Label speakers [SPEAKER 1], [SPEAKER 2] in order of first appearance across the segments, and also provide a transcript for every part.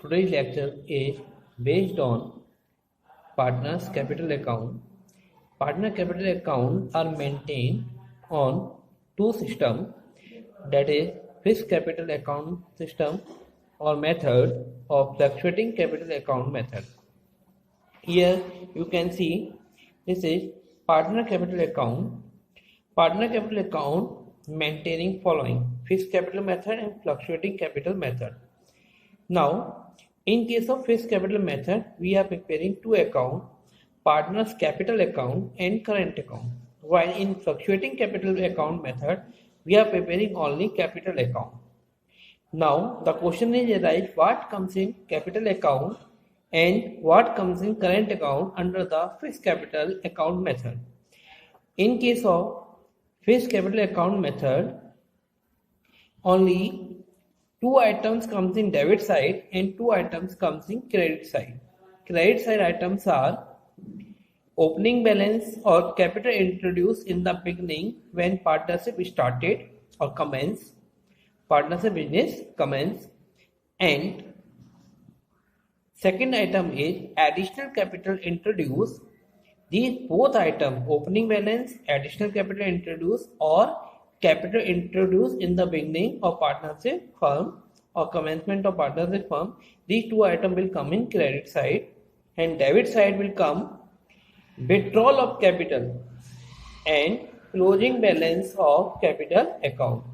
[SPEAKER 1] Today's lecture is based on partners capital account. Partner capital account are maintained on two systems, that is fixed capital account system or method of fluctuating capital account method. Here you can see this is partner capital account. Partner capital account maintaining following fixed capital method and fluctuating capital method. Now, in case of fixed capital method, we are preparing two accounts, partner's capital account and current account. While in fluctuating capital account method, we are preparing only capital account. Now, the question is arise what comes in capital account and what comes in current account under the fixed capital account method. In case of fixed capital account method, only two items comes in debit side and two items comes in credit side. Credit side items are opening balance or capital introduced in the beginning when partnership started or commenced, partnership business commenced, and second item is additional capital introduced. These both items, opening balance, additional capital introduced or capital introduced in the beginning of partnership firm or commencement of partnership firm, these two items will come in credit side, and debit side will come withdrawal of capital and closing balance of capital account.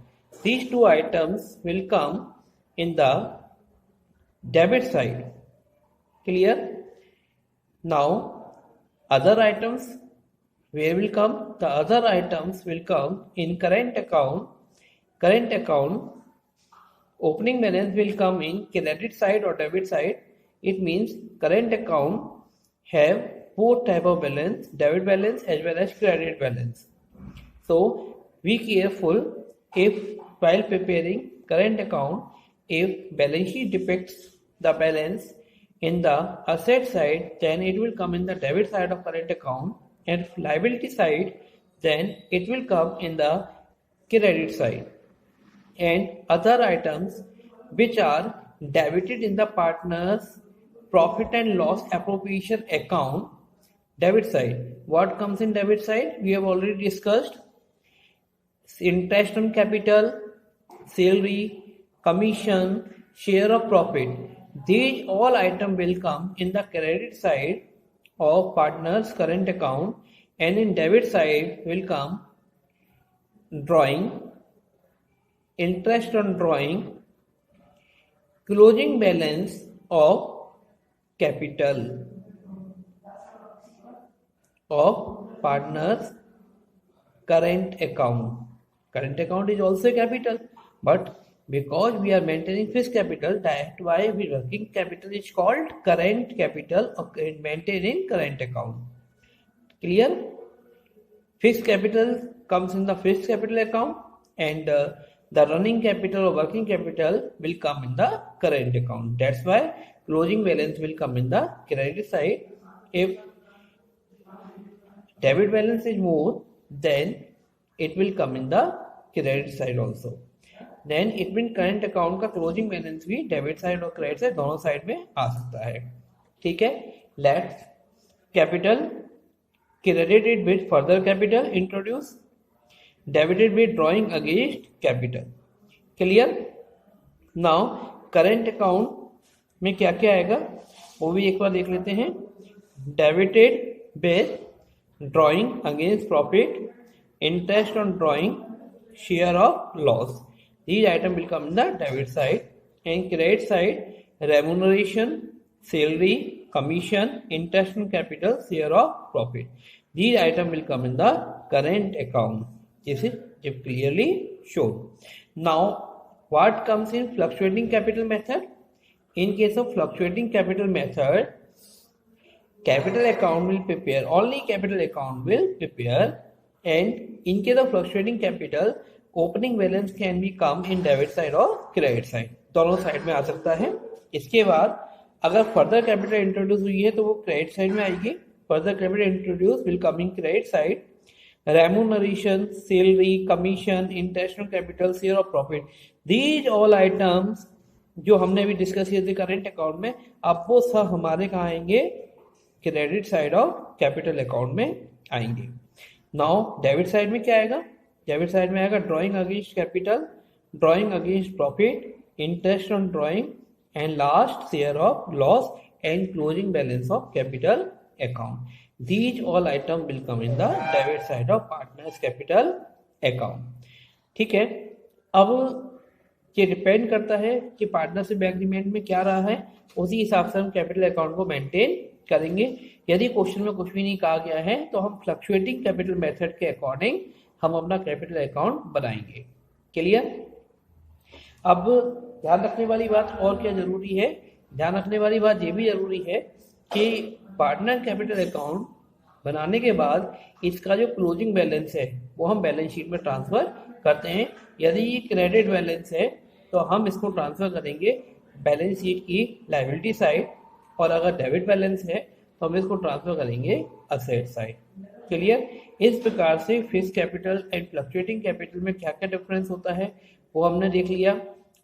[SPEAKER 1] These two items will come in the debit side. Clear? Now, other items where will come? The other items will come in current account. Current account, opening balance will come in credit side or debit side. It means current account have both type of balance, debit balance as well as credit balance. So be careful if while preparing current account, if balance sheet depicts the balance in the asset side, then it will come in the debit side of current account, and liability side, then it will come in the credit side. And other items which are debited in the partner's profit and loss appropriation account, debit side. What comes in debit side? We have already discussed interest on capital, salary, commission, share of profit. These all items will come in the credit side of partner's current account, and in debit side will come drawing, interest on drawing, closing balance of capital of partner's current account. Current account is also capital, but because we are maintaining fixed capital, that's why we working capital is called current capital or maintained in current account. Clear? Fixed capital comes in the fixed capital account, and the running capital or working capital will come in the current account. That's why closing balance will come in the credit side. If debit balance is more, then it will come in the credit side also. Then it means current account का closing balance भी debit side और credit side दोनों side में आ सकता है. ठीक है. Let's capital credited with further capital introduce, debited with drawing against capital. Clear? Now current account में क्या क्या आएगा वो भी एक बार देख लेते हैं. Debited with drawing against profit, interest on drawing, share of loss. These items will come in the debit side, and credit side remuneration, salary, commission, interest on capital, share of profit. These items will come in the current account. This is clearly shown. Now, what comes in fluctuating capital method? In case of fluctuating capital method, capital account will prepare, only capital account will prepare, and in case of fluctuating capital, opening balance can be come in debit side और credit side, दोनों side में आ सकता है. इसके बाद अगर further capital introduce हुई है तो वो क्रेडिट साइड में आएगी. Further capital introduce will come in credit side. Remuneration, salary, commission, interest on capital, share of profit, these all items जो हमने अभी डिस्कस किए थे करंट अकाउंट में, अब वो सब हमारे कहाँ आएंगे, credit side of capital account में आएंगे। नाउ डेबिट साइड में क्या आएगा, डेबिट साइड में आएगा drawing against capital, drawing against profit, interest on drawing and last share of loss and closing balance of capital account. These all item will come in the debit side of partners capital account. ठीक है, अब ये depend करता है कि partnership agreement में क्या रहा है, उसी हिसाब से हम कैपिटल अकाउंट को मेंटेन करेंगे। यदि क्वेश्चन में कुछ भी नहीं कहा गया है तो हम फ्लक्चुएटिंग कैपिटल मेथड के अकॉर्डिंग हम अपना कैपिटल अकाउंट बनाएंगे। क्लियर? अब ध्यान रखने वाली बात और क्या जरूरी है, ध्यान रखने वाली बात ये भी जरूरी है कि पार्टनर कैपिटल अकाउंट बनाने के बाद इसका जो क्लोजिंग बैलेंस है वो हम बैलेंस शीट में ट्रांसफर करते हैं। यदि ये क्रेडिट बैलेंस है तो हम इसको ट्रांसफर करेंगे बैलेंस शीट की लायबिलिटी साइड, और अगर डेबिट बैलेंस है तो हम इसको ट्रांसफर करेंगे असेट साइड। क्लियर? इस प्रकार से fixed capital and fluctuating capital में क्या क्या डिफरेंस होता है वो हमने देख लिया,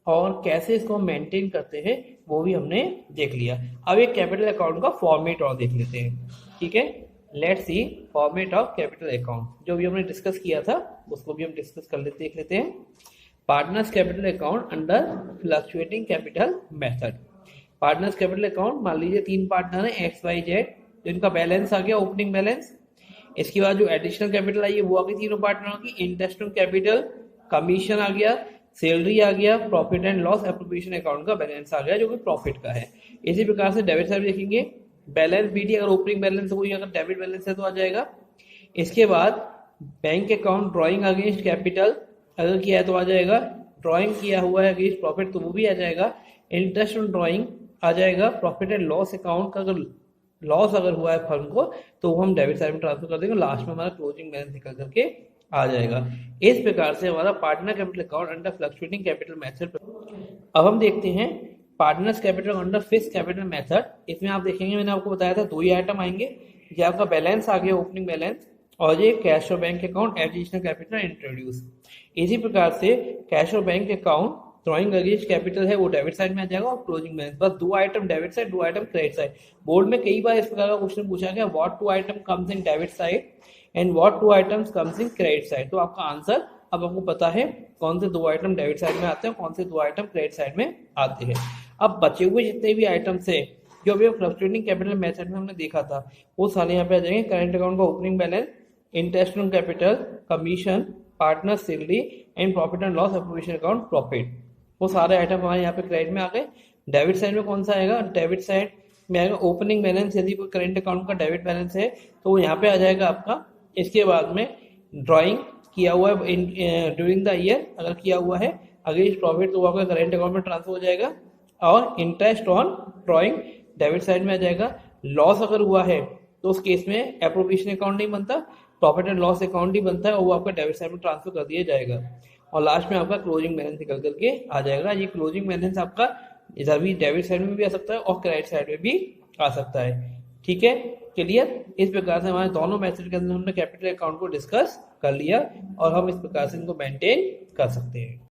[SPEAKER 1] और कैसे इसको हम मेंटेन करते हैं वो भी हमने देख लिया। अब एक कैपिटल अकाउंट का फॉर्मेट और देख लेते हैं। ठीक है, let's see format of capital account. जो भी हमने डिस्कस किया था उसको भी हम डिस्कस कर लेते देख लेते हैं। Partners capital account under fluctuating capital method. Partners capital account, मान लीजिए 3 पार्टनर है एक्स वाई जेड, तो इनका बैलेंस आ गया ओपनिंग बैलेंस। इसके बाद जो एडिशनल कैपिटल आई है वो आ गई तीनों पार्टनरों की, इंटरेस्ट ऑन कैपिटल, कमीशन आ गया, सैलरी आ गया, profit and loss appropriation account का बैलेंस आ गया जो कि प्रॉफिट का है। इसी प्रकार से डेबिट साइड देखेंगे, बैलेंस बीटी अगर ओपनिंग बैलेंस है, अगर डेबिट बैलेंस है तो आ जाएगा। इसके बाद bank account drawing against capital अगर किया है तो आ जाएगा, ड्राइंग किया हुआ है अगेंस्ट प्रॉफिट तो वो भी आ जाएगा, इंटरेस्ट ऑन ड्राइंग आ जाएगा, प्रॉफिट एंड लॉस अकाउंट का अगर लॉस अगर हुआ है फर्म को तो वो हम डेबिट साइड में ट्रांसफर कर देंगे, लास्ट में हमारा क्लोजिंग बैलेंस निकल करके आ जाएगा। इस प्रकार से हमारा partner capital account under fluctuating capital method. अब हम देखते हैं partners capital under fixed capital method. इसमें आप देखेंगे मैंने आपको बताया था 2 ही आइटम आएंगे, ये आपका बैलेंस आ गया ओपनिंग बैलेंस, और ये कैश और bank account additional capital introduce. इसी प्रकार से कैश और bank account drawing against capital है वो डेबिट साइड में आ जाएगा, और क्लोजिंग बैलेंस, बस 2 item debit side 2 item credit side. Board में कई बार इस प्रकार का क्वेश्चन पूछा गया, what 2 item comes in debit side and what 2 items comes in credit side. तो आपका आंसर अब आपको पता है कौन से 2 आइटम डेबिट साइड में आते हैं, कौन से 2 आइटम क्रेडिट साइड में आते हैं। अब बचे हुए जितने भी आइटम्स है जो अभी फ्लक्चुएटिंग कैपिटल मेथड में हमने देखा था वो सारे यहाँ पे आ जाएंगे। करंट अकाउंट का opening balance, interest on capital, commission, partner salary and profit and loss appropriation account profit, वो सारे आइटम हमारे यहाँ पे क्रेडिट में आ गए। डेबिट साइड में कौन सा आएगा, डेबिट साइड में आएगा ओपनिंग बैलेंस, यदि कोई करंट अकाउंट का डेबिट बैलेंस है तो वो यहाँ पे आ जाएगा आपका। इसके बाद में ड्राइंग किया हुआ है ड्यूरिंग द ईयर अगर किया हुआ है अगेंस्ट प्रॉफिट तो वो आपका करंट अकाउंट में ट्रांसफर हो जाएगा, और interest on drawing debit side में आ जाएगा। लॉस अगर हुआ है तो उस केस में एप्रोप्रिएशन अकाउंट नहीं बनता, प्रॉफिट एंड लॉस अकाउंट ही बनता है, और वो आपका डेबिट साइड में ट्रांसफर कर दिया जाएगा, और लास्ट में आपका क्लोजिंग बैलेंस निकल करके आ जाएगा। ये क्लोजिंग बैलेंस आपका इधर भी डेबिट साइड में भी आ सकता है और क्रेडिट साइड में भी आ सकता है। ठीक है, क्लियर? इस प्रकार से हमारे दोनों मेथड के अंदर हमने कैपिटल अकाउंट को डिस्कस कर लिया, और हम इस प्रकार से इनको मेंटेन कर सकते हैं।